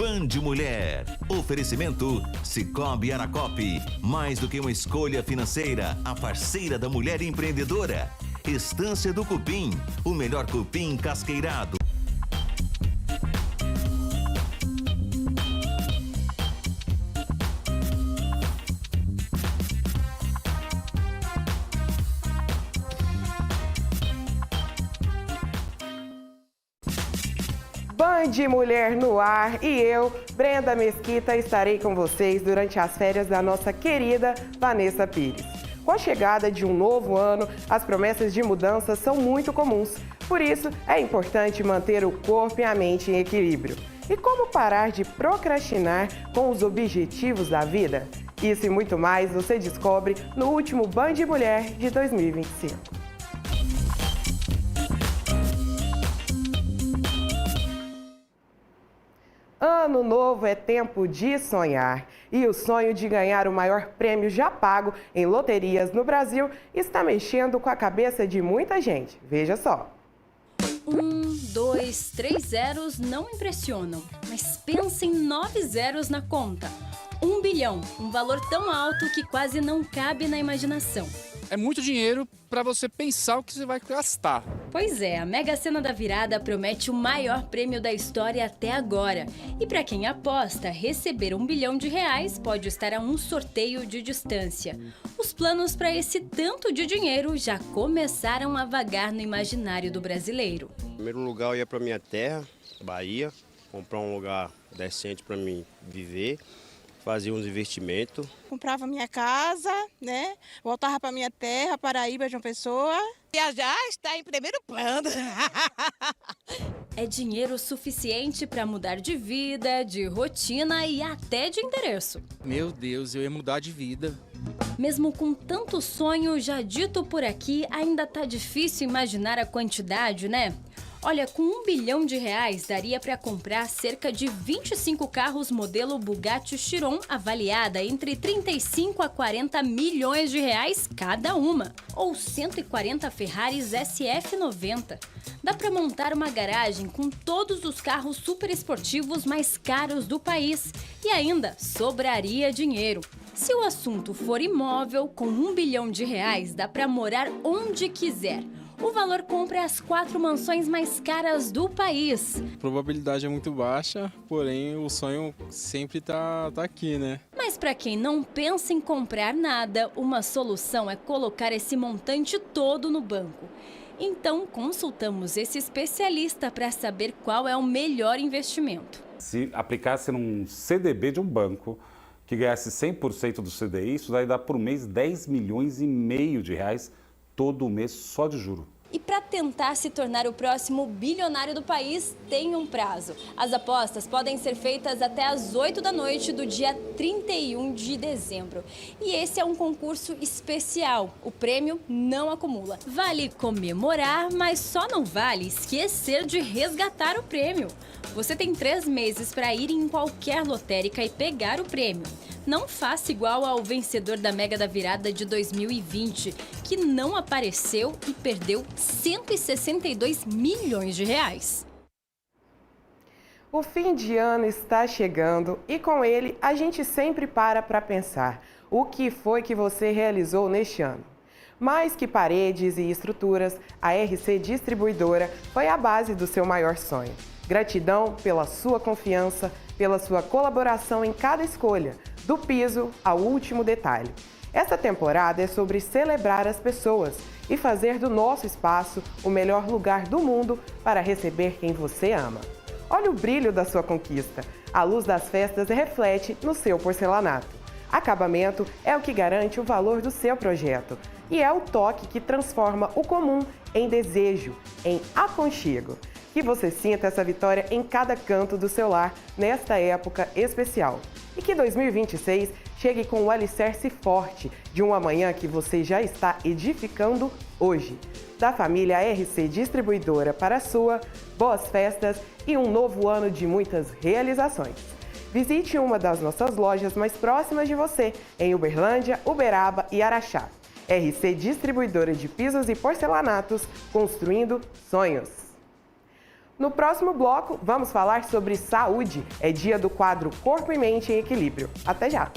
Band Mulher. Oferecimento Sicoob Aracop. Mais do que uma escolha financeira, a parceira da mulher empreendedora. Estância do Cupim, o melhor cupim casqueirado. Band Mulher no ar e eu, Brenda Mesquita, estarei com vocês durante as férias da nossa querida Vanessa Pires. Com a chegada de um novo ano, as promessas de mudança são muito comuns. Por isso, é importante manter o corpo e a mente em equilíbrio. E como parar de procrastinar com os objetivos da vida? Isso e muito mais você descobre no último Band Mulher de 2025. Ano novo é tempo de sonhar. E o sonho de ganhar o maior prêmio já pago em loterias no Brasil está mexendo com a cabeça de muita gente. Veja só. 1, 2, 3 zeros não impressionam, mas pensa em 9 zeros na conta. 1 bilhão, um valor tão alto que quase não cabe na imaginação. É muito dinheiro para você pensar o que você vai gastar. Pois é, a Mega Sena da Virada promete o maior prêmio da história até agora. E para quem aposta, receber R$1 bilhão pode estar a um sorteio de distância. Os planos para esse tanto de dinheiro já começaram a vagar no imaginário do brasileiro. Em primeiro lugar, eu ia para minha terra, Bahia, comprar um lugar decente para mim viver. Fazia uns investimentos. Comprava minha casa, né? Voltava para minha terra, Paraíba, João Pessoa. Viajar está em primeiro plano. É dinheiro suficiente para mudar de vida, de rotina e até de endereço. Meu Deus, eu ia mudar de vida. Mesmo com tanto sonho já dito por aqui, ainda tá difícil imaginar a quantidade, né? Olha, com R$1 bilhão daria para comprar cerca de 25 carros modelo Bugatti Chiron, avaliada entre 35 a 40 milhões de reais cada uma, ou 140 Ferraris SF90. Dá para montar uma garagem com todos os carros super esportivos mais caros do país e ainda sobraria dinheiro. Se o assunto for imóvel, com R$1 bilhão dá para morar onde quiser. O valor compra as 4 mansões mais caras do país. A probabilidade é muito baixa, porém o sonho sempre tá aqui, né? Mas para quem não pensa em comprar nada, uma solução é colocar esse montante todo no banco. Então, consultamos esse especialista para saber qual é o melhor investimento. Se aplicasse num CDB de um banco que ganhasse 100% do CDI, isso daí dá por mês R$10,5 milhões todo mês só de juro. E para tentar se tornar o próximo bilionário do país, tem um prazo. As apostas podem ser feitas até às 8 da noite do dia 31 de dezembro. E esse é um concurso especial. O prêmio não acumula. Vale comemorar, mas só não vale esquecer de resgatar o prêmio. Você tem 3 meses para ir em qualquer lotérica e pegar o prêmio. Não faça igual ao vencedor da Mega da Virada de 2020, que não apareceu e perdeu R$162 milhões. O fim de ano está chegando e com ele a gente sempre para pensar o que foi que você realizou neste ano. Mais que paredes e estruturas, a RC Distribuidora foi a base do seu maior sonho. Gratidão pela sua confiança, pela sua colaboração em cada escolha, do piso ao último detalhe. Essa temporada é sobre celebrar as pessoas e fazer do nosso espaço o melhor lugar do mundo para receber quem você ama. Olha o brilho da sua conquista. A luz das festas reflete no seu porcelanato. Acabamento é o que garante o valor do seu projeto e é o toque que transforma o comum em desejo, em aconchego. Que você sinta essa vitória em cada canto do seu lar nesta época especial. E que 2026 chegue com o alicerce forte de um amanhã que você já está edificando hoje. Da família RC Distribuidora para a sua, boas festas e um novo ano de muitas realizações. Visite uma das nossas lojas mais próximas de você, em Uberlândia, Uberaba e Araxá. RC Distribuidora de Pisos e Porcelanatos, construindo sonhos. No próximo bloco, vamos falar sobre saúde. É dia do quadro Corpo e Mente em Equilíbrio. Até já!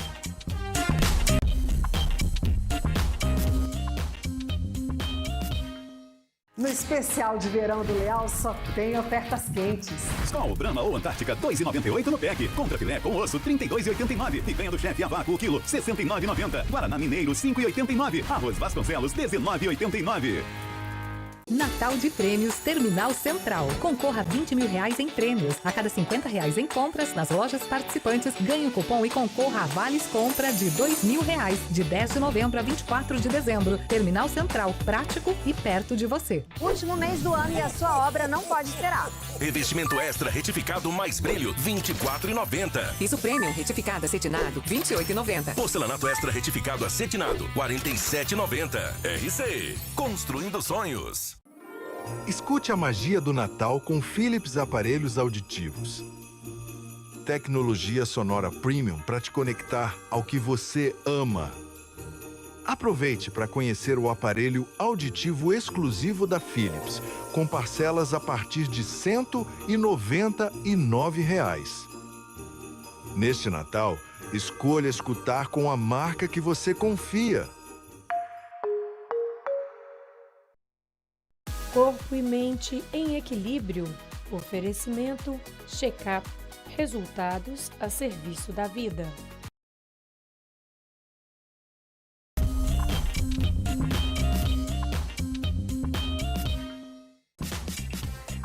No especial de verão do Leal só tem ofertas quentes. Sol, Brahma ou Antártica, R$ 2,98 no pack. Contra filé com osso, R$ 32,89. Picanha do chefe a vácuo, o quilo, R$ 69,90. Guaraná Mineiro, R$ 5,89. Arroz Vasconcelos, R$ 19,89. Natal de Prêmios Terminal Central. Concorra a R$20 mil em prêmios. A cada R$50 em compras nas lojas participantes, ganhe um cupom e concorra a vales compra de R$2 mil de 10 de novembro a 24 de dezembro. Terminal Central, prático e perto de você. Último mês do ano e a sua obra não pode esperar. Revestimento extra retificado mais brilho, R$ 24,90. Piso Premium retificado acetinado, R$ 28,90. Porcelanato extra retificado acetinado, R$ 47,90. RC, construindo sonhos. Escute a magia do Natal com Philips Aparelhos Auditivos. Tecnologia sonora premium para te conectar ao que você ama. Aproveite para conhecer o aparelho auditivo exclusivo da Philips, com parcelas a partir de R$ 199. Neste Natal, escolha escutar com a marca que você confia. Corpo e mente em equilíbrio. Oferecimento Check-up. Resultados a serviço da vida.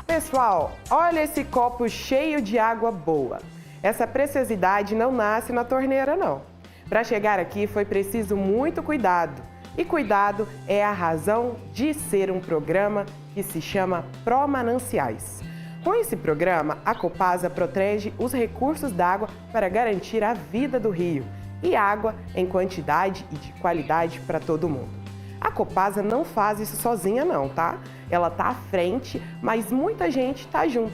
Pessoal, olha esse copo cheio de água boa. Essa preciosidade não nasce na torneira, não. Para chegar aqui foi preciso muito cuidado. E cuidado é a razão de ser um programa que se chama Pró-Mananciais. Com esse programa, a Copasa protege os recursos d'água para garantir a vida do rio e água em quantidade e de qualidade para todo mundo. A Copasa não faz isso sozinha não, tá? Ela tá à frente, mas muita gente tá junto.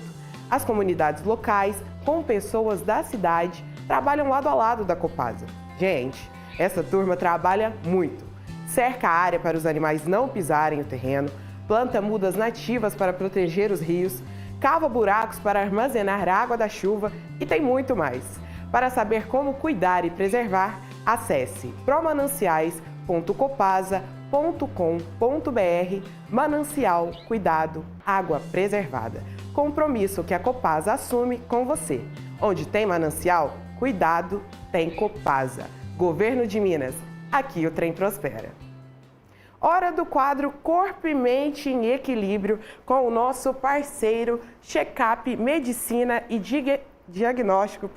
As comunidades locais, com pessoas da cidade, trabalham lado a lado da Copasa. Gente, essa turma trabalha muito. Cerca a área para os animais não pisarem o terreno, planta mudas nativas para proteger os rios, cava buracos para armazenar água da chuva e tem muito mais. Para saber como cuidar e preservar, acesse promananciais.copasa.com.br. Manancial, cuidado, água preservada. Compromisso que a Copasa assume com você. Onde tem manancial, cuidado, tem Copasa. Governo de Minas. Aqui o trem prospera. Hora do quadro Corpo e Mente em Equilíbrio com o nosso parceiro Check-up Medicina e Diagnóstico.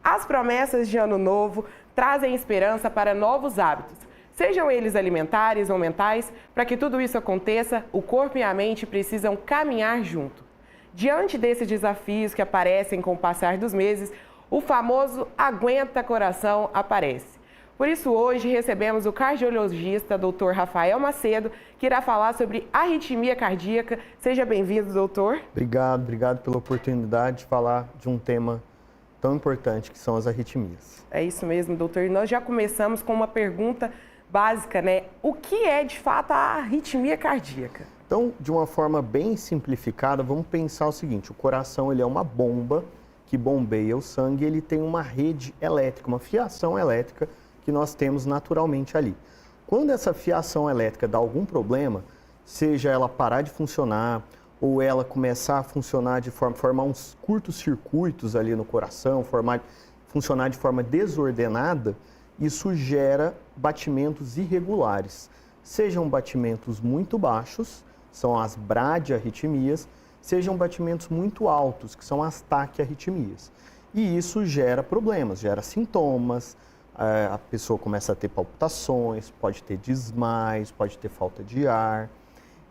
As promessas de ano novo trazem esperança para novos hábitos, sejam eles alimentares ou mentais. Para que tudo isso aconteça, o corpo e a mente precisam caminhar junto. Diante desses desafios que aparecem com o passar dos meses, o famoso aguenta coração aparece. Por isso, hoje recebemos o cardiologista Dr. Rafael Macedo, que irá falar sobre arritmia cardíaca. Seja bem-vindo, doutor. Obrigado pela oportunidade de falar de um tema tão importante que são as arritmias. É isso mesmo, doutor. Nós já começamos com uma pergunta básica, né? O que é, de fato, a arritmia cardíaca? Então, de uma forma bem simplificada, vamos pensar o seguinte: o coração ele é uma bomba que bombeia o sangue, ele tem uma rede elétrica, uma fiação elétrica que nós temos naturalmente ali. Quando essa fiação elétrica dá algum problema, seja ela parar de funcionar ou ela começar a funcionar formar uns curtos circuitos ali no coração, funcionar de forma desordenada, isso gera batimentos irregulares. Sejam batimentos muito baixos, são as bradiarritmias, sejam batimentos muito altos, que são as taquiarritmias. E isso gera problemas, gera sintomas. A pessoa começa a ter palpitações, pode ter desmaios, pode ter falta de ar,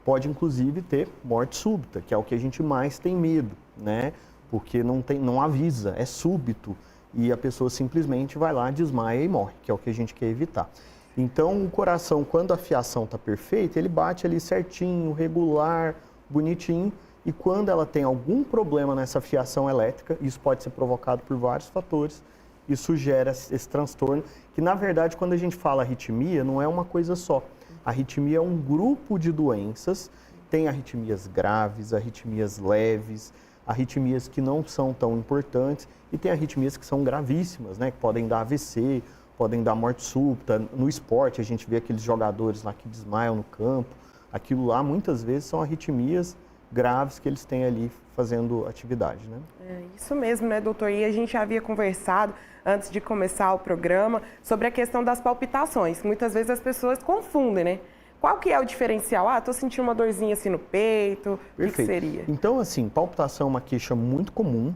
pode inclusive ter morte súbita, que é o que a gente mais tem medo, né? Porque não avisa, é súbito e a pessoa simplesmente vai lá, desmaia e morre, que é o que a gente quer evitar. Então, o coração, quando a fiação está perfeita, ele bate ali certinho, regular, bonitinho, e quando ela tem algum problema nessa fiação elétrica, isso pode ser provocado por vários fatores, isso gera esse transtorno, que na verdade, quando a gente fala arritmia, não é uma coisa só. A arritmia é um grupo de doenças tem arritmias graves, arritmias leves, arritmias que não são tão importantes e tem arritmias que são gravíssimas, né? Que podem dar AVC, podem dar morte súbita. No esporte, a gente vê aqueles jogadores lá que desmaiam no campo. Aquilo lá, muitas vezes, são arritmias graves que eles têm ali fazendo atividade, né? É isso mesmo, né, doutor? E a gente havia conversado, antes de começar o programa, sobre a questão das palpitações. Muitas vezes as pessoas confundem, né? Qual que é o diferencial? Ah, tô sentindo uma dorzinha assim no peito, o que seria? Então, assim, palpitação é uma queixa muito comum.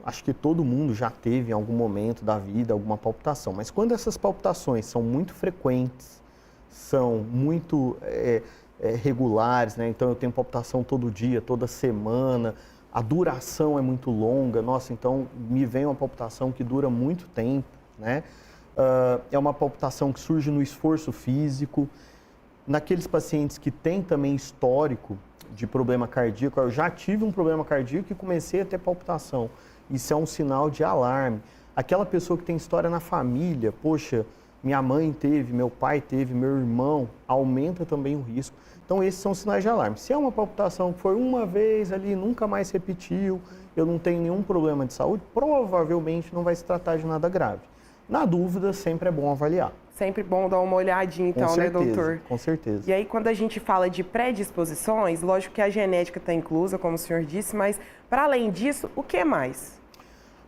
Acho que todo mundo já teve em algum momento da vida alguma palpitação. Mas quando essas palpitações são muito frequentes, são muito regulares, né? Então eu tenho palpitação todo dia, toda semana, a duração é muito longa, nossa, então me vem uma palpitação que dura muito tempo, né? É uma palpitação que surge no esforço físico. Naqueles pacientes que têm também histórico de problema cardíaco, eu já tive um problema cardíaco e comecei a ter palpitação. Isso é um sinal de alarme. Aquela pessoa que tem história na família, poxa, minha mãe teve, meu pai teve, meu irmão, aumenta também o risco. Então, esses são sinais de alarme. Se é uma palpitação que foi uma vez ali, nunca mais repetiu, eu não tenho nenhum problema de saúde, provavelmente não vai se tratar de nada grave. Na dúvida, sempre é bom avaliar. Sempre bom dar uma olhadinha, então, né, doutor? Com certeza. E aí, quando a gente fala de predisposições, lógico que a genética está inclusa, como o senhor disse, mas, para além disso, o que mais?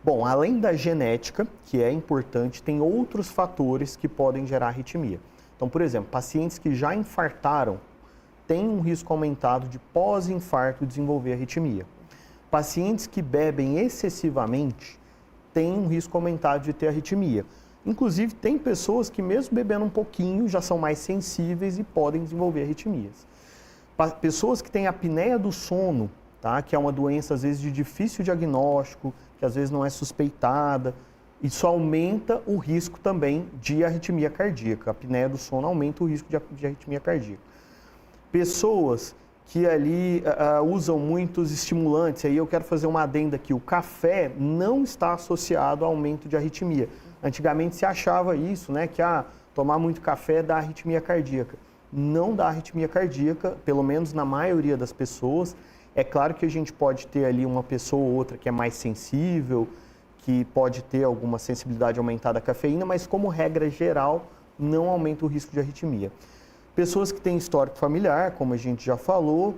Bom, além da genética, que é importante, tem outros fatores que podem gerar arritmia. Então, por exemplo, pacientes que já infartaram têm um risco aumentado de pós-infarto desenvolver arritmia. Pacientes que bebem excessivamente têm um risco aumentado de ter arritmia. Inclusive, tem pessoas que mesmo bebendo um pouquinho já são mais sensíveis e podem desenvolver arritmias. Pessoas que têm apneia do sono, tá? Que é uma doença às vezes de difícil diagnóstico, que às vezes não é suspeitada, isso aumenta o risco também de arritmia cardíaca. A apneia do sono aumenta o risco de arritmia cardíaca. Pessoas que ali usam muitos estimulantes, aí eu quero fazer uma adenda aqui, o café não está associado ao aumento de arritmia. Antigamente se achava isso, né, que tomar muito café dá arritmia cardíaca. Não dá arritmia cardíaca, pelo menos na maioria das pessoas. É claro que a gente pode ter ali uma pessoa ou outra que é mais sensível, que pode ter alguma sensibilidade aumentada à cafeína, mas como regra geral, não aumenta o risco de arritmia. Pessoas que têm histórico familiar, como a gente já falou,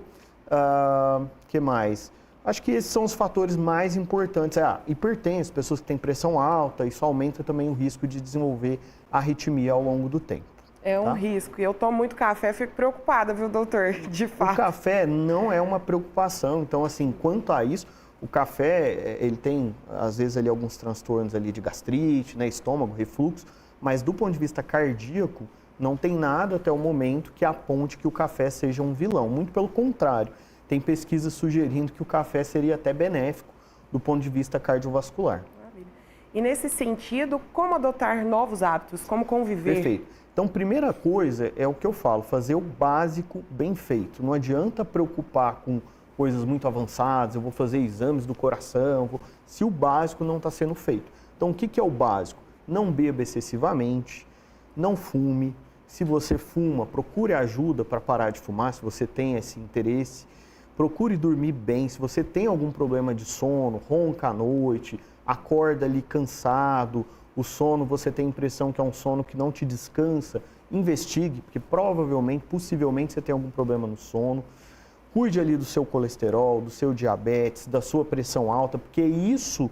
que mais? Acho que esses são os fatores mais importantes. Hipertenso, pessoas que têm pressão alta, isso aumenta também o risco de desenvolver arritmia ao longo do tempo. É um risco. E eu tomo muito café, fico preocupada, viu, doutor? De fato. O café não é uma preocupação. Então, assim, quanto a isso, o café, ele tem, às vezes, ali alguns transtornos ali de gastrite, né, estômago, refluxo, mas do ponto de vista cardíaco, não tem nada até o momento que aponte que o café seja um vilão. Muito pelo contrário. Tem pesquisas sugerindo que o café seria até benéfico do ponto de vista cardiovascular. E nesse sentido, como adotar novos hábitos? Como conviver? Perfeito. Então, primeira coisa é o que eu falo, fazer o básico bem feito. Não adianta preocupar com coisas muito avançadas, eu vou fazer exames do coração, se o básico não está sendo feito. Então, o que é o básico? Não beba excessivamente, não fume. Se você fuma, procure ajuda para parar de fumar, se você tem esse interesse. Procure dormir bem. Se você tem algum problema de sono, ronca à noite, acorda ali cansado, o sono você tem a impressão que é um sono que não te descansa, investigue, porque provavelmente, possivelmente você tem algum problema no sono. Cuide ali do seu colesterol, do seu diabetes, da sua pressão alta, porque isso,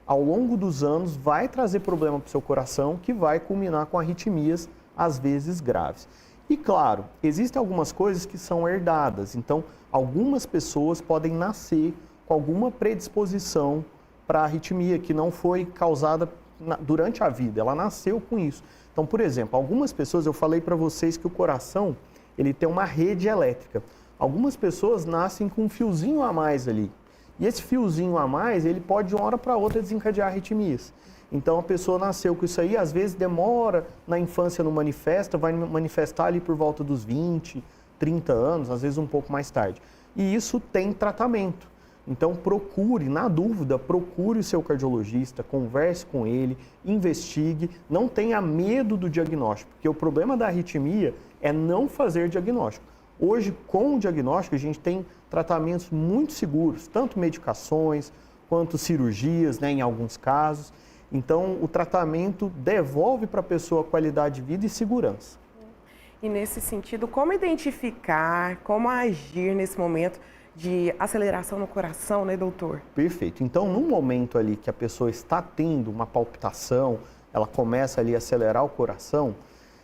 ao longo dos anos, vai trazer problema para o seu coração, que vai culminar com arritmias, às vezes graves. E claro, existem algumas coisas que são herdadas, então algumas pessoas podem nascer com alguma predisposição para arritmia que não foi causada durante a vida, ela nasceu com isso. Então, por exemplo, algumas pessoas, eu falei para vocês que o coração, ele tem uma rede elétrica. Algumas pessoas nascem com um fiozinho a mais ali. E esse fiozinho a mais, ele pode de uma hora para outra desencadear arritmias. Então, a pessoa nasceu com isso aí, às vezes demora, na infância não manifesta, vai manifestar ali por volta dos 20, 30 anos, às vezes um pouco mais tarde. E isso tem tratamento. Então, procure, na dúvida, procure o seu cardiologista, converse com ele, investigue, não tenha medo do diagnóstico, porque o problema da arritmia é não fazer diagnóstico. Hoje, com o diagnóstico, a gente tem tratamentos muito seguros, tanto medicações quanto cirurgias, né, em alguns casos. Então, o tratamento devolve para a pessoa qualidade de vida e segurança. E nesse sentido, como identificar, como agir nesse momento de aceleração no coração, né, doutor? Perfeito. Então, no momento ali que a pessoa está tendo uma palpitação, ela começa ali a acelerar o coração,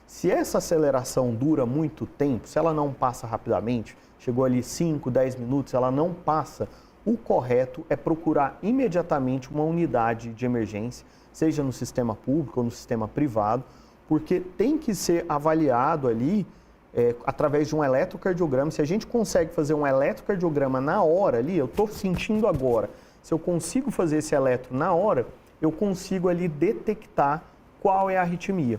se essa aceleração dura muito tempo, se ela não passa rapidamente, chegou ali 5, 10 minutos, ela não passa, o correto é procurar imediatamente uma unidade de emergência, seja no sistema público ou no sistema privado, porque tem que ser avaliado ali através de um eletrocardiograma. Se a gente consegue fazer um eletrocardiograma na hora ali, eu estou sentindo agora, se eu consigo fazer esse eletro na hora, eu consigo ali detectar qual é a arritmia.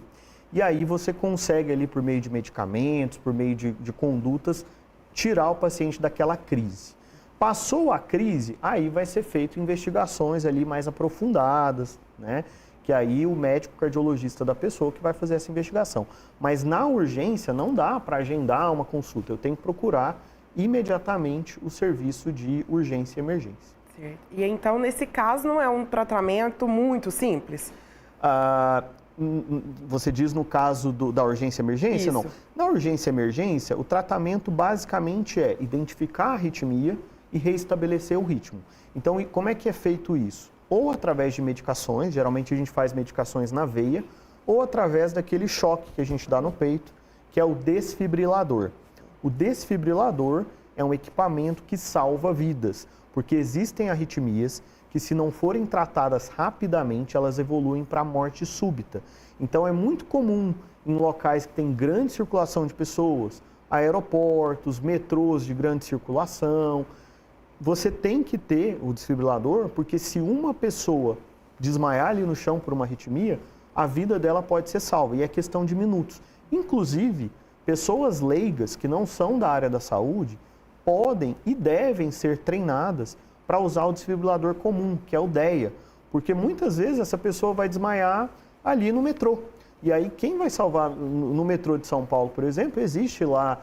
E aí você consegue ali, por meio de medicamentos, por meio de condutas, tirar o paciente daquela crise. Passou a crise, aí vai ser feito investigações ali mais aprofundadas, né? Que aí o médico cardiologista da pessoa que vai fazer essa investigação. Mas na urgência não dá para agendar uma consulta, eu tenho que procurar imediatamente o serviço de urgência e emergência. Certo. E então, nesse caso, não é um tratamento muito simples? Você diz no caso da urgência e emergência? Isso. Não. Na urgência e emergência, o tratamento basicamente é identificar a arritmia e reestabelecer o ritmo. Então, como é que é feito isso? Ou através de medicações, geralmente a gente faz medicações na veia, ou através daquele choque que a gente dá no peito, que é o desfibrilador. O desfibrilador é um equipamento que salva vidas, porque existem arritmias que, se não forem tratadas rapidamente, elas evoluem para a morte súbita. Então é muito comum em locais que tem grande circulação de pessoas, aeroportos, metrôs de grande circulação. Você tem que ter o desfibrilador, porque se uma pessoa desmaiar ali no chão por uma arritmia, a vida dela pode ser salva, e é questão de minutos. Inclusive, pessoas leigas que não são da área da saúde podem e devem ser treinadas para usar o desfibrilador comum, que é o DEA, porque muitas vezes essa pessoa vai desmaiar ali no metrô. E aí quem vai salvar no metrô de São Paulo, por exemplo, existe lá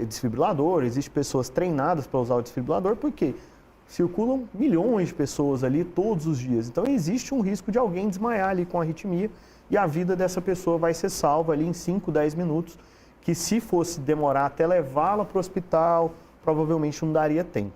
desfibrilador, existem pessoas treinadas para usar o desfibrilador, porque circulam milhões de pessoas ali todos os dias. Então existe um risco de alguém desmaiar ali com arritmia e a vida dessa pessoa vai ser salva ali em 5, 10 minutos, que se fosse demorar até levá-la para o hospital, provavelmente não daria tempo.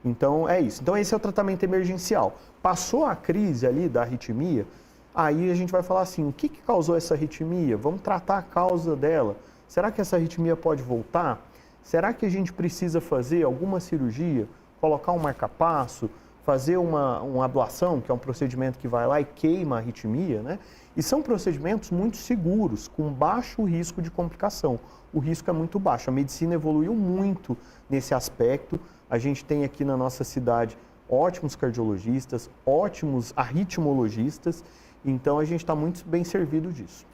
Então é isso. Então esse é o tratamento emergencial. Passou a crise ali da arritmia, aí a gente vai falar assim, o que causou essa arritmia? Vamos tratar a causa dela. Será que essa arritmia pode voltar? Será que a gente precisa fazer alguma cirurgia, colocar um marca-passo, fazer uma ablação, que é um procedimento que vai lá e queima a arritmia, né? E são procedimentos muito seguros, com baixo risco de complicação. O risco é muito baixo. A medicina evoluiu muito nesse aspecto. A gente tem aqui na nossa cidade ótimos cardiologistas, ótimos arritmologistas, então a gente está muito bem servido disso.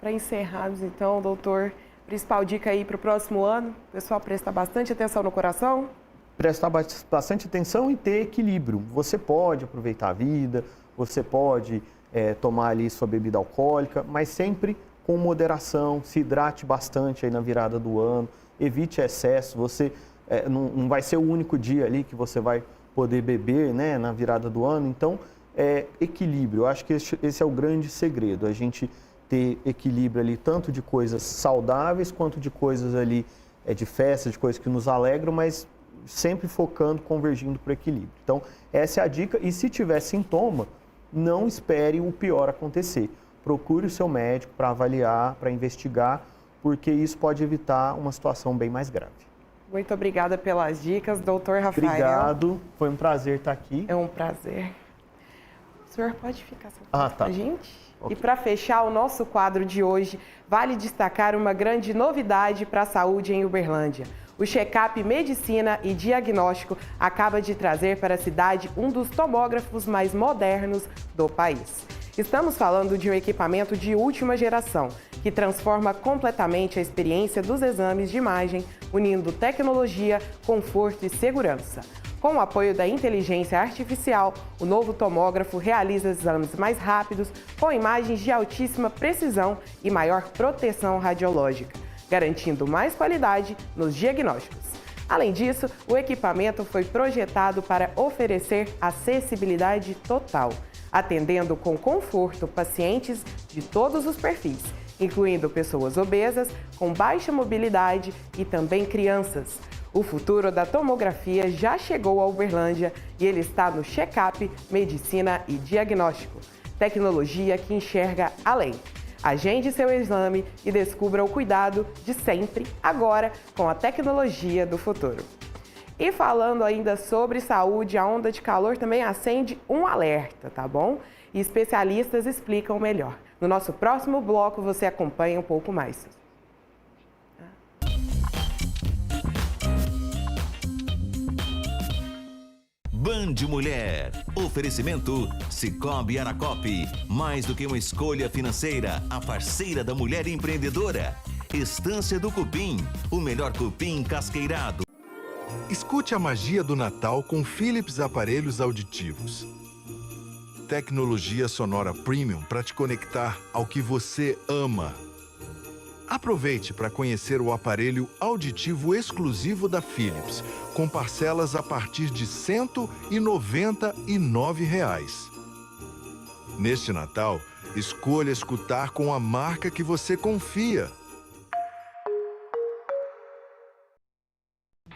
Para encerrarmos, então, doutor, principal dica aí para o próximo ano, o pessoal prestar bastante atenção no coração? Prestar bastante atenção e ter equilíbrio. Você pode aproveitar a vida, você pode tomar ali sua bebida alcoólica, mas sempre com moderação, se hidrate bastante aí na virada do ano, evite excesso, você não vai ser o único dia ali que você vai poder beber, né, na virada do ano, então equilíbrio. Eu acho que esse é o grande segredo, a gente ter equilíbrio ali tanto de coisas saudáveis quanto de coisas ali de festas, de coisas que nos alegram, mas sempre focando, convergindo para o equilíbrio. Então, essa é a dica. E se tiver sintoma, não espere o pior acontecer. Procure o seu médico para avaliar, para investigar, porque isso pode evitar uma situação bem mais grave. Muito obrigada pelas dicas, doutor Rafael. Obrigado, foi um prazer estar aqui. É um prazer. O senhor pode ficar sentado com a gente? Okay. E para fechar o nosso quadro de hoje, vale destacar uma grande novidade para a saúde em Uberlândia. O Check-up Medicina e Diagnóstico acaba de trazer para a cidade um dos tomógrafos mais modernos do país. Estamos falando de um equipamento de última geração, que transforma completamente a experiência dos exames de imagem, unindo tecnologia, conforto e segurança. Com o apoio da inteligência artificial, o novo tomógrafo realiza exames mais rápidos, com imagens de altíssima precisão e maior proteção radiológica. garantindo mais qualidade nos diagnósticos. Além disso, o equipamento foi projetado para oferecer acessibilidade total, atendendo com conforto pacientes de todos os perfis, incluindo pessoas obesas, com baixa mobilidade e também crianças. O futuro da tomografia já chegou a Uberlândia e ele está no Check-up, Medicina e Diagnóstico, tecnologia que enxerga além. Agende seu exame e descubra o cuidado de sempre, agora com a tecnologia do futuro. E falando ainda sobre saúde, a onda de calor também acende um alerta, tá bom? E especialistas explicam melhor. No nosso próximo bloco você acompanha um pouco mais. Band Mulher. Oferecimento Sicoob Aracop. Mais do que uma escolha financeira, a parceira da mulher empreendedora. Estância do Cupim. O melhor cupim casqueirado. Escute a magia do Natal com Philips Aparelhos Auditivos. Tecnologia sonora premium para te conectar ao que você ama. Aproveite para conhecer o aparelho auditivo exclusivo da Philips, com parcelas a partir de R$ 199. Neste Natal, escolha escutar com a marca que você confia.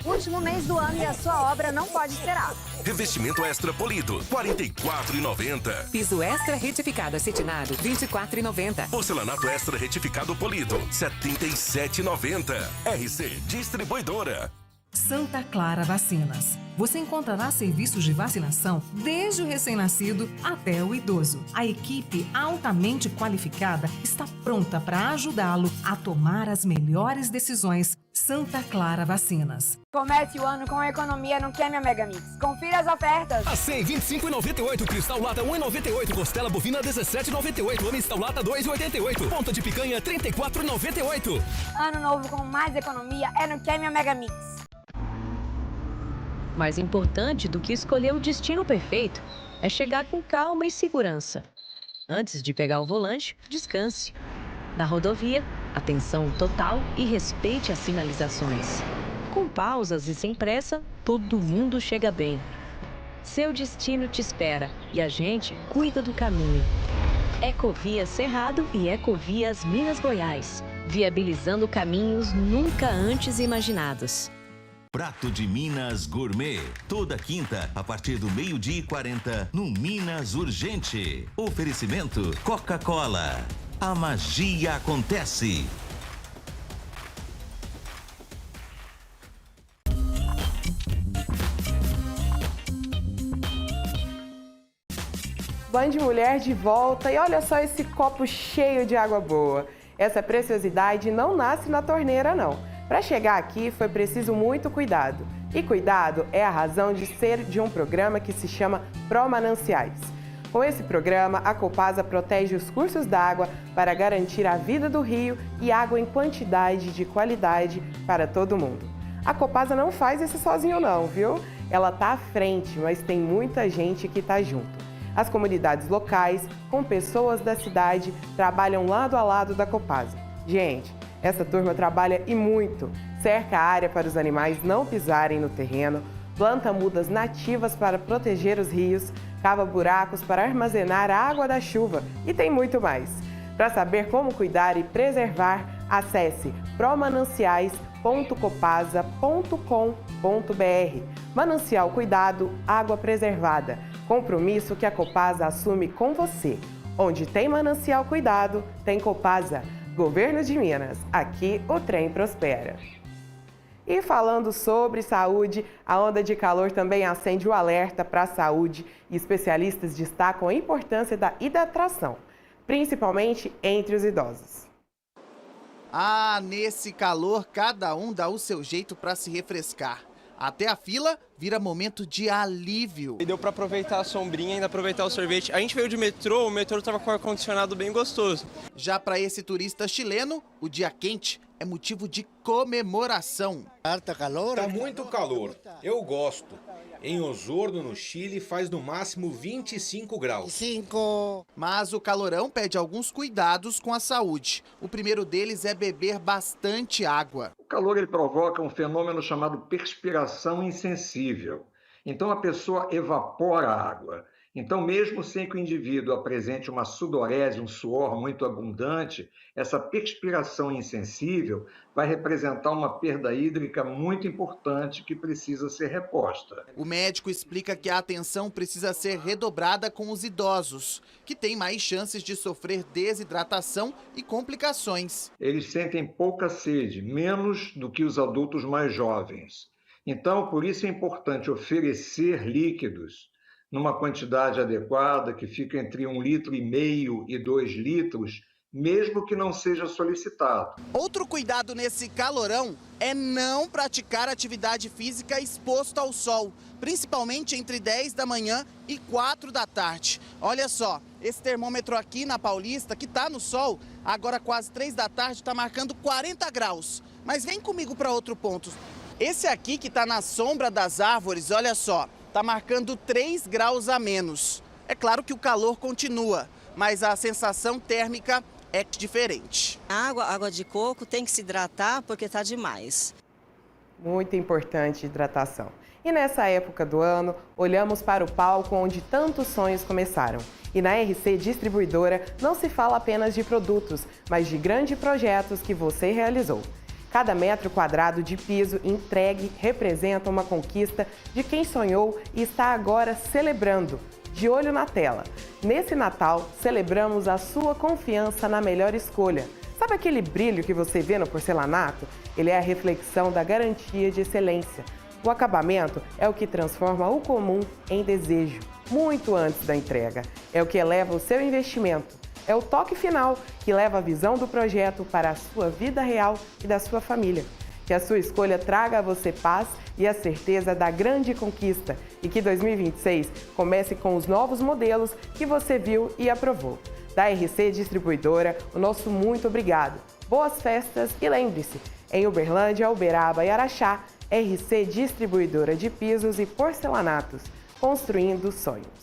Último mês do ano e a sua obra não pode esperar. Revestimento extra polido, R$ 44,90. Piso extra retificado acetinado, R$ 24,90. Porcelanato extra retificado polido, R$ 77,90. RC Distribuidora. Santa Clara Vacinas. Você encontrará serviços de vacinação desde o recém-nascido até o idoso. A equipe altamente qualificada está pronta para ajudá-lo a tomar as melhores decisões. Santa Clara Vacinas. Comece o ano com economia no Quer Minha Megamix. Confira as ofertas. A 100, R$ 25,98. Cristal lata, R$ 1,98. Costela bovina, R$ 17,98. Amistal lata, R$ 2,88. Ponta de picanha, R$ 34,98. Ano novo com mais economia é no Quer Minha Megamix. Mais importante do que escolher o destino perfeito é chegar com calma e segurança. Antes de pegar o volante, descanse. Na rodovia, atenção total e respeite as sinalizações. Com pausas e sem pressa, todo mundo chega bem. Seu destino te espera e a gente cuida do caminho. Ecovia Cerrado e Ecovias Minas Goiás, viabilizando caminhos nunca antes imaginados. Prato de Minas Gourmet. Toda quinta, a partir do 12h40, no Minas Urgente. Oferecimento Coca-Cola. A magia acontece. Band Mulher de volta e olha só esse copo cheio de água boa. Essa preciosidade não nasce na torneira, não. Para chegar aqui foi preciso muito cuidado. E cuidado é a razão de ser de um programa que se chama Pró-Mananciais. Com esse programa, a Copasa protege os cursos d'água para garantir a vida do rio e água em quantidade de qualidade para todo mundo. A Copasa não faz isso sozinho não, viu? Ela está à frente, mas tem muita gente que está junto. As comunidades locais, com pessoas da cidade, trabalham lado a lado da Copasa. Gente, essa turma trabalha e muito. Cerca a área para os animais não pisarem no terreno, planta mudas nativas para proteger os rios, cava buracos para armazenar a água da chuva e tem muito mais. Para saber como cuidar e preservar, acesse promananciais.copasa.com.br. Manancial Cuidado, água preservada. Compromisso que a Copasa assume com você. Onde tem Manancial Cuidado, tem Copasa. Governo de Minas, aqui o trem prospera. E falando sobre saúde, a onda de calor também acende o alerta para a saúde e especialistas destacam a importância da hidratação, principalmente entre os idosos. Ah, nesse calor, cada um dá o seu jeito para se refrescar. Até a fila vira momento de alívio. E deu para aproveitar a sombrinha e ainda aproveitar o sorvete. A gente veio de metrô, o metrô estava com ar-condicionado bem gostoso. Já para esse turista chileno, o dia quente é motivo de comemoração. Tá muito calor, eu gosto. Em Osorno, no Chile, faz no máximo 25 graus. Mas o calorão pede alguns cuidados com a saúde. O primeiro deles é beber bastante água. O calor ele provoca um fenômeno chamado perspiração insensível. Então a pessoa evapora a água. Então, mesmo sem que o indivíduo apresente uma sudorese, um suor muito abundante, essa perspiração insensível vai representar uma perda hídrica muito importante que precisa ser reposta. O médico explica que a atenção precisa ser redobrada com os idosos, que têm mais chances de sofrer desidratação e complicações. Eles sentem pouca sede, menos do que os adultos mais jovens. Então, por isso é importante oferecer líquidos numa quantidade adequada, que fica entre 1,5 litro e 2 litros, mesmo que não seja solicitado. Outro cuidado nesse calorão é não praticar atividade física exposto ao sol, principalmente entre 10 da manhã e 4 da tarde. Olha só, esse termômetro aqui na Paulista, que está no sol, agora quase 3 da tarde, está marcando 40 graus. Mas vem comigo para outro ponto. Esse aqui que está na sombra das árvores, olha só, está marcando 3 graus a menos. É claro que o calor continua, mas a sensação térmica é diferente. Água de coco tem que se hidratar porque está demais. Muito importante hidratação. E nessa época do ano, olhamos para o palco onde tantos sonhos começaram. E na RC Distribuidora não se fala apenas de produtos, mas de grandes projetos que você realizou. Cada metro quadrado de piso entregue representa uma conquista de quem sonhou e está agora celebrando, de olho na tela. Nesse Natal, celebramos a sua confiança na melhor escolha. Sabe aquele brilho que você vê no porcelanato? Ele é a reflexão da garantia de excelência. O acabamento é o que transforma o comum em desejo, muito antes da entrega. É o que eleva o seu investimento. É o toque final que leva a visão do projeto para a sua vida real e da sua família. Que a sua escolha traga a você paz e a certeza da grande conquista e que 2026 comece com os novos modelos que você viu e aprovou. Da RC Distribuidora, o nosso muito obrigado. Boas festas e lembre-se, em Uberlândia, Uberaba e Araxá, RC Distribuidora de Pisos e Porcelanatos, construindo sonhos.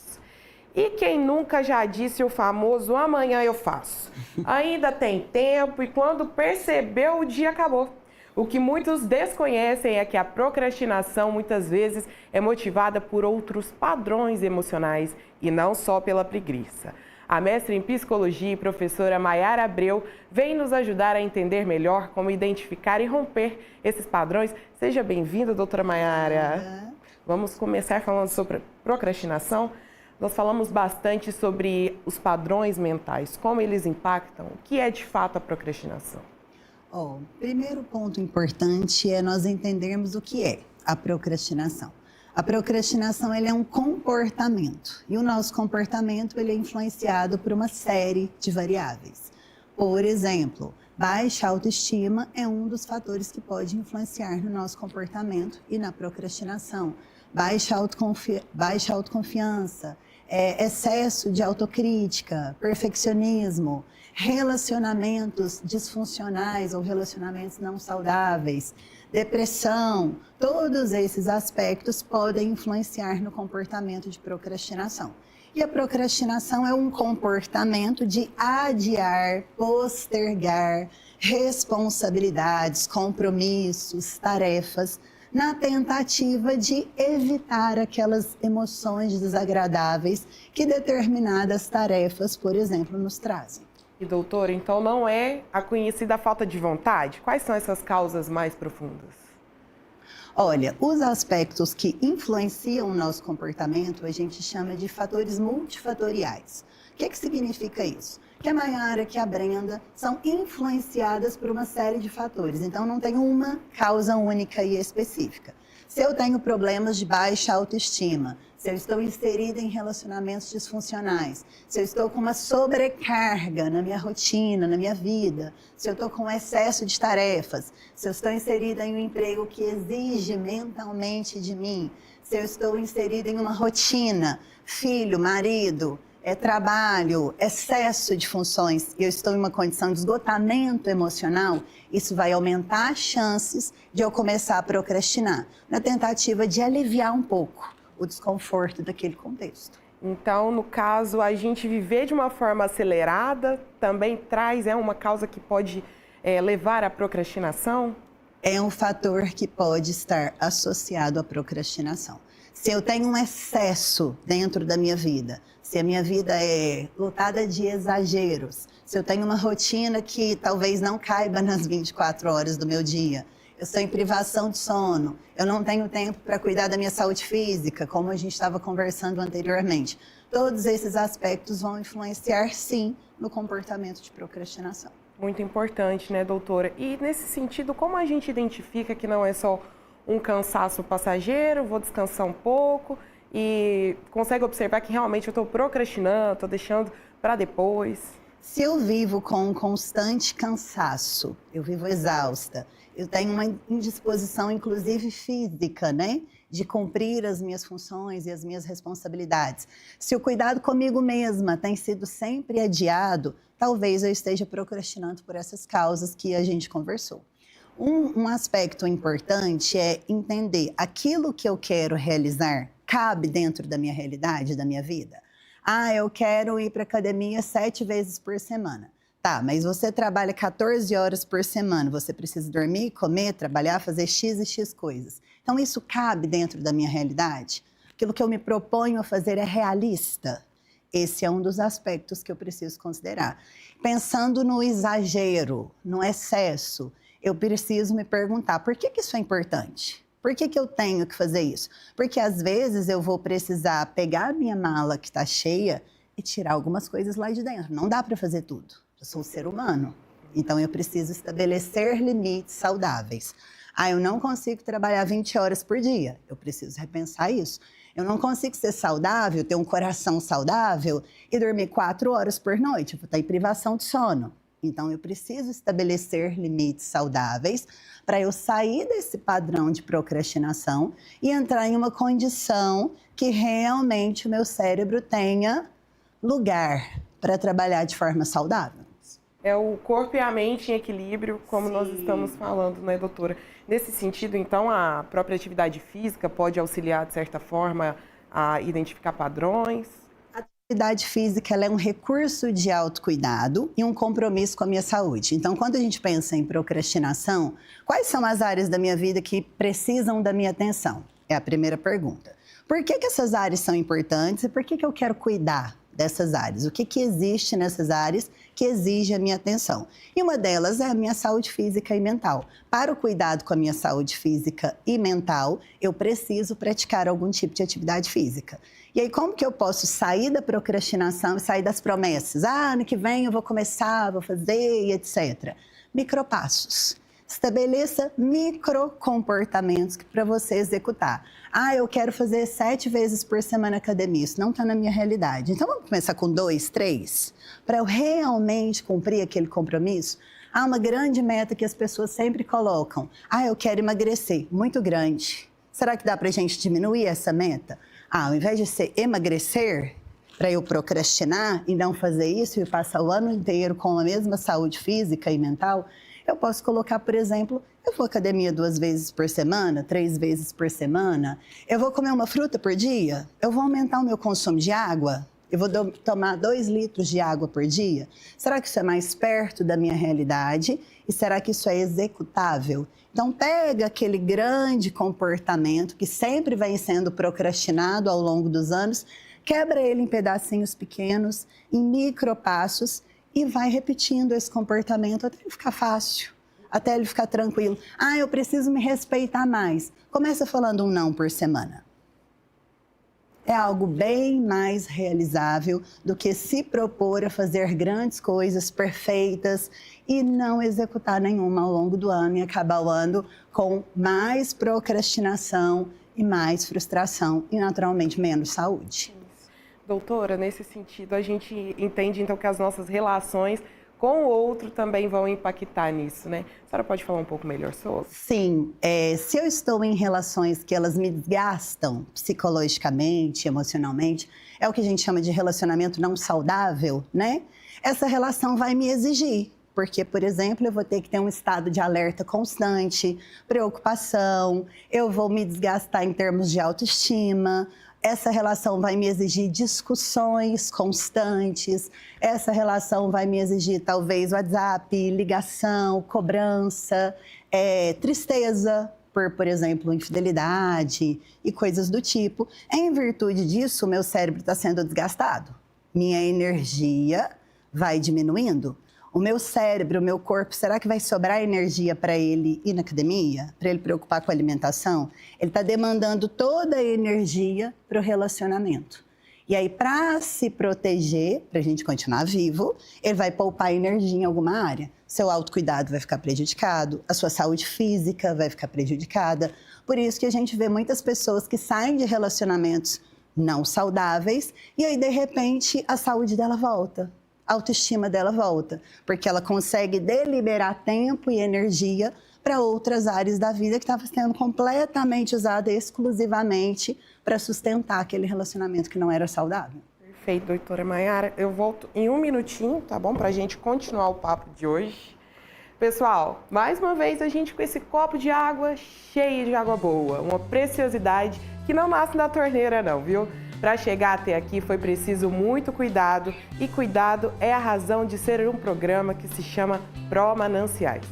E quem nunca já disse o famoso amanhã eu faço? Ainda tem tempo e quando percebeu, o dia acabou. O que muitos desconhecem é que a procrastinação muitas vezes é motivada por outros padrões emocionais e não só pela preguiça. A mestre em psicologia e professora Maiara Abreu vem nos ajudar a entender melhor como identificar e romper esses padrões. Seja bem-vinda, doutora Maiara. Vamos começar falando sobre procrastinação. Nós falamos bastante sobre os padrões mentais, como eles impactam, o que é de fato a procrastinação. O primeiro ponto importante é nós entendermos o que é a procrastinação. A procrastinação ele é um comportamento e o nosso comportamento ele é influenciado por uma série de variáveis. Por exemplo, baixa autoestima é um dos fatores que pode influenciar no nosso comportamento e na procrastinação. Baixa autoconfiança, excesso de autocrítica, perfeccionismo, relacionamentos disfuncionais ou relacionamentos não saudáveis, depressão, todos esses aspectos podem influenciar no comportamento de procrastinação. E a procrastinação é um comportamento de adiar, postergar responsabilidades, compromissos, tarefas, na tentativa de evitar aquelas emoções desagradáveis que determinadas tarefas, por exemplo, nos trazem. E doutora, então não é a conhecida falta de vontade? Quais são essas causas mais profundas? Olha, os aspectos que influenciam o nosso comportamento a gente chama de fatores multifatoriais. O que significa isso? Que a Maiara, que a Brenda são influenciadas por uma série de fatores. Então, não tem uma causa única e específica. Se eu tenho problemas de baixa autoestima, se eu estou inserida em relacionamentos disfuncionais, se eu estou com uma sobrecarga na minha rotina, na minha vida, se eu estou com excesso de tarefas, se eu estou inserida em um emprego que exige mentalmente de mim, se eu estou inserida em uma rotina, filho, marido, trabalho, excesso de funções, e eu estou em uma condição de esgotamento emocional, isso vai aumentar as chances de eu começar a procrastinar, na tentativa de aliviar um pouco o desconforto daquele contexto. Então, no caso, a gente viver de uma forma acelerada também traz uma causa que pode levar à procrastinação? É um fator que pode estar associado à procrastinação. Se eu tenho um excesso dentro da minha vida, se a minha vida é lotada de exageros, se eu tenho uma rotina que talvez não caiba nas 24 horas do meu dia, eu estou em privação de sono, eu não tenho tempo para cuidar da minha saúde física, como a gente estava conversando anteriormente. Todos esses aspectos vão influenciar, sim, no comportamento de procrastinação. Muito importante, né, doutora? E nesse sentido, como a gente identifica que não é só um cansaço passageiro, vou descansar um pouco e consegue observar que realmente eu estou procrastinando, estou deixando para depois? Se eu vivo com um constante cansaço, eu vivo exausta, eu tenho uma indisposição, inclusive física, né? De cumprir as minhas funções e as minhas responsabilidades. Se o cuidado comigo mesma tem sido sempre adiado, talvez eu esteja procrastinando por essas causas que a gente conversou. Um aspecto importante é entender aquilo que eu quero realizar cabe dentro da minha realidade, da minha vida. Eu quero ir para a academia 7 vezes por semana. Tá, mas você trabalha 14 horas por semana, você precisa dormir, comer, trabalhar, fazer X e X coisas. Então, isso cabe dentro da minha realidade? Aquilo que eu me proponho a fazer é realista? Esse é um dos aspectos que eu preciso considerar. Pensando no exagero, no excesso, eu preciso me perguntar, por que isso é importante? Por que eu tenho que fazer isso? Porque às vezes eu vou precisar pegar a minha mala que está cheia e tirar algumas coisas lá de dentro. Não dá para fazer tudo. Eu sou um ser humano. Então eu preciso estabelecer limites saudáveis. Eu não consigo trabalhar 20 horas por dia. Eu preciso repensar isso. Eu não consigo ser saudável, ter um coração saudável e dormir 4 horas por noite. Eu vou estar em privação de sono. Então, eu preciso estabelecer limites saudáveis para eu sair desse padrão de procrastinação e entrar em uma condição que realmente o meu cérebro tenha lugar para trabalhar de forma saudável. É o corpo e a mente em equilíbrio, como nós estamos falando, né, doutora? Nesse sentido, então, a própria atividade física pode auxiliar, de certa forma, a identificar padrões? A atividade física ela é um recurso de autocuidado e um compromisso com a minha saúde. Então, quando a gente pensa em procrastinação, quais são as áreas da minha vida que precisam da minha atenção? É a primeira pergunta. Por que essas áreas são importantes e por que eu quero cuidar dessas áreas? O que existe nessas áreas que exige a minha atenção? E uma delas é a minha saúde física e mental. Para o cuidado com a minha saúde física e mental, eu preciso praticar algum tipo de atividade física. E aí, como que eu posso sair da procrastinação e sair das promessas? Ano que vem eu vou começar, vou fazer, etc. Micropassos. Estabeleça microcomportamentos para você executar. Eu quero fazer 7 vezes por semana academia. Isso não está na minha realidade. Então, vamos começar com 2, 3? Para eu realmente cumprir aquele compromisso? Há uma grande meta que as pessoas sempre colocam. Eu quero emagrecer. Muito grande. Será que dá para a gente diminuir essa meta? Ao invés de ser emagrecer, para eu procrastinar e não fazer isso e passar o ano inteiro com a mesma saúde física e mental, eu posso colocar, por exemplo, eu vou à academia 2 vezes por semana, 3 vezes por semana, eu vou comer uma fruta por dia, eu vou aumentar o meu consumo de água, eu vou tomar 2 litros de água por dia. Será que isso é mais perto da minha realidade? E será que isso é executável? Então, pega aquele grande comportamento que sempre vem sendo procrastinado ao longo dos anos, quebra ele em pedacinhos pequenos, em micropassos, e vai repetindo esse comportamento até ele ficar fácil, até ele ficar tranquilo. Eu preciso me respeitar mais. Começa falando um não por semana. É algo bem mais realizável do que se propor a fazer grandes coisas perfeitas e não executar nenhuma ao longo do ano e acabar o ano com mais procrastinação e mais frustração e, naturalmente, menos saúde. Doutora, nesse sentido, a gente entende, então, que as nossas relações com o outro também vão impactar nisso, né? A senhora pode falar um pouco melhor sobre? Sim, se eu estou em relações que elas me desgastam psicologicamente, emocionalmente, é o que a gente chama de relacionamento não saudável, né? Essa relação vai me exigir. Porque, por exemplo, eu vou ter que ter um estado de alerta constante, preocupação, eu vou me desgastar em termos de autoestima, essa relação vai me exigir discussões constantes, essa relação vai me exigir talvez WhatsApp, ligação, cobrança, tristeza por exemplo, infidelidade e coisas do tipo. Em virtude disso, o meu cérebro está sendo desgastado, minha energia vai diminuindo. O meu cérebro, o meu corpo, será que vai sobrar energia para ele ir na academia? Para ele preocupar com a alimentação? Ele está demandando toda a energia para o relacionamento. E aí, para se proteger, para a gente continuar vivo, ele vai poupar energia em alguma área. Seu autocuidado vai ficar prejudicado, a sua saúde física vai ficar prejudicada. Por isso que a gente vê muitas pessoas que saem de relacionamentos não saudáveis e aí, de repente, a saúde dela volta. A autoestima dela volta, porque ela consegue deliberar tempo e energia para outras áreas da vida que estava sendo completamente usada exclusivamente para sustentar aquele relacionamento que não era saudável. Perfeito, doutora Maiara. Eu volto em um minutinho, tá bom? Para a gente continuar o papo de hoje. Pessoal, mais uma vez a gente com esse copo de água cheio de água boa, uma preciosidade que não nasce da torneira não, viu? Para chegar até aqui foi preciso muito cuidado e cuidado é a razão de ser um programa que se chama Pró-Mananciais.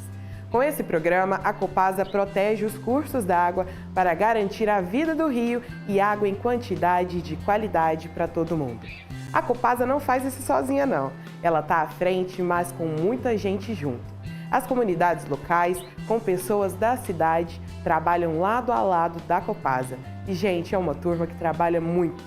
Com esse programa, a Copasa protege os cursos d'água para garantir a vida do rio e água em quantidade e de qualidade para todo mundo. A Copasa não faz isso sozinha não, ela está à frente, mas com muita gente junto. As comunidades locais, com pessoas da cidade, trabalham lado a lado da Copasa. E, gente, é uma turma que trabalha muito.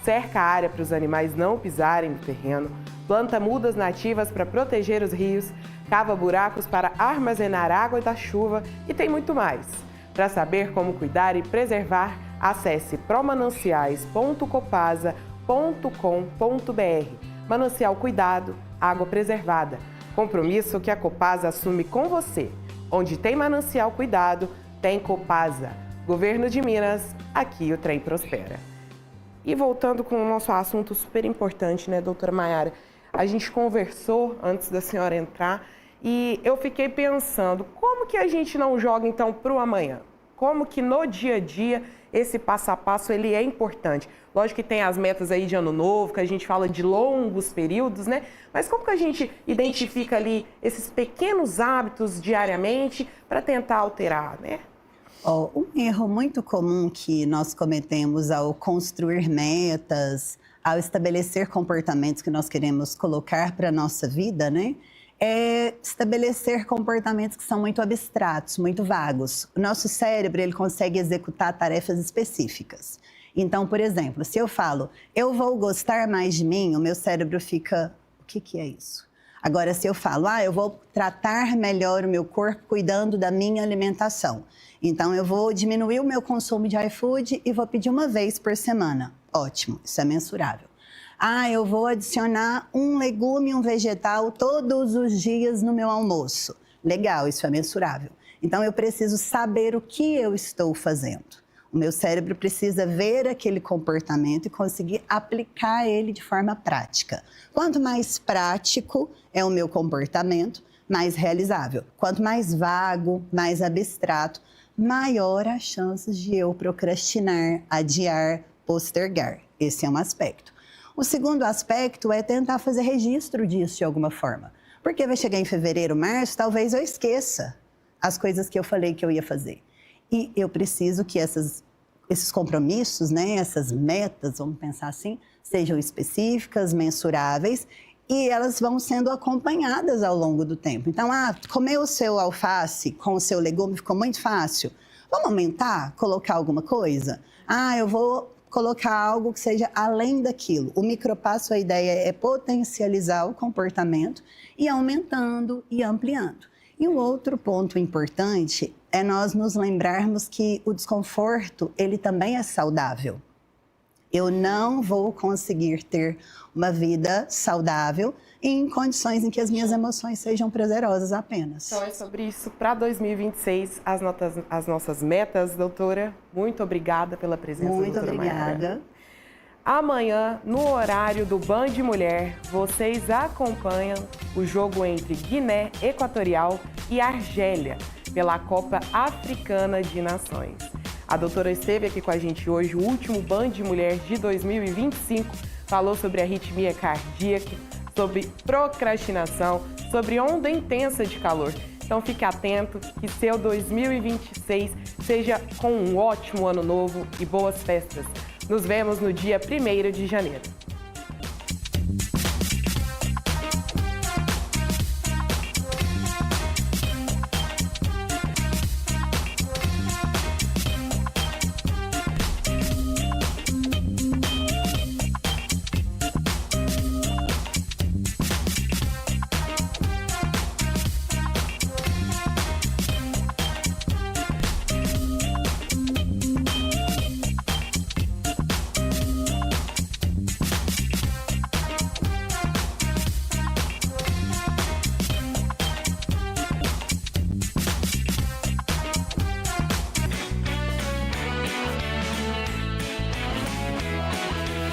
Cerca a área para os animais não pisarem no terreno, planta mudas nativas para proteger os rios, cava buracos para armazenar água da chuva e tem muito mais. Para saber como cuidar e preservar, acesse promananciais.copasa.com.br. Manancial Cuidado, água preservada. Compromisso que a Copasa assume com você. Onde tem Manancial Cuidado, tem Copasa. Governo de Minas, aqui o trem prospera. E voltando com o nosso assunto super importante, né, doutora Maiara? A gente conversou antes da senhora entrar e eu fiquei pensando, como que a gente não joga então para o amanhã? Como que no dia a dia esse passo a passo ele é importante? Lógico que tem as metas aí de ano novo, que a gente fala de longos períodos, né? Mas como que a gente identifica ali esses pequenos hábitos diariamente para tentar alterar, né? Um erro muito comum que nós cometemos ao construir metas, ao estabelecer comportamentos que nós queremos colocar para a nossa vida, né? É estabelecer comportamentos que são muito abstratos, muito vagos. O nosso cérebro, ele consegue executar tarefas específicas. Então, por exemplo, se eu falo, eu vou gostar mais de mim, o meu cérebro fica, o que é isso? Agora, se eu falo, eu vou tratar melhor o meu corpo cuidando da minha alimentação. Então, eu vou diminuir o meu consumo de iFood e vou pedir uma vez por semana. Ótimo, isso é mensurável. Eu vou adicionar um legume, um vegetal todos os dias no meu almoço. Legal, isso é mensurável. Então, eu preciso saber o que eu estou fazendo. O meu cérebro precisa ver aquele comportamento e conseguir aplicar ele de forma prática. Quanto mais prático é o meu comportamento, mais realizável. Quanto mais vago, mais abstrato, maior as chances de eu procrastinar, adiar, postergar. Esse é um aspecto. O segundo aspecto é tentar fazer registro disso de alguma forma. Porque vai chegar em fevereiro, março, talvez eu esqueça as coisas que eu falei que eu ia fazer. E eu preciso que esses compromissos, né, essas metas, vamos pensar assim, sejam específicas, mensuráveis e elas vão sendo acompanhadas ao longo do tempo. Então, comer o seu alface com o seu legume ficou muito fácil. Vamos aumentar? Colocar alguma coisa? Eu vou colocar algo que seja além daquilo. O micropasso, a ideia é potencializar o comportamento e aumentando e ampliando. E um outro ponto importante é nós nos lembrarmos que o desconforto, ele também é saudável. Eu não vou conseguir ter uma vida saudável em condições em que as minhas emoções sejam prazerosas apenas. Então é sobre isso para 2026, as nossas metas, doutora. Muito obrigada pela presença, Muito doutora obrigada. Mayara. Amanhã, no horário do Band Mulher, vocês acompanham o jogo entre Guiné Equatorial e Argélia, pela Copa Africana de Nações. A doutora esteve aqui com a gente hoje, o último Band Mulher de 2025, falou sobre arritmia cardíaca, sobre procrastinação, sobre onda intensa de calor. Então fique atento, que seu 2026 seja com um ótimo ano novo e boas festas. Nos vemos no dia 1º de janeiro.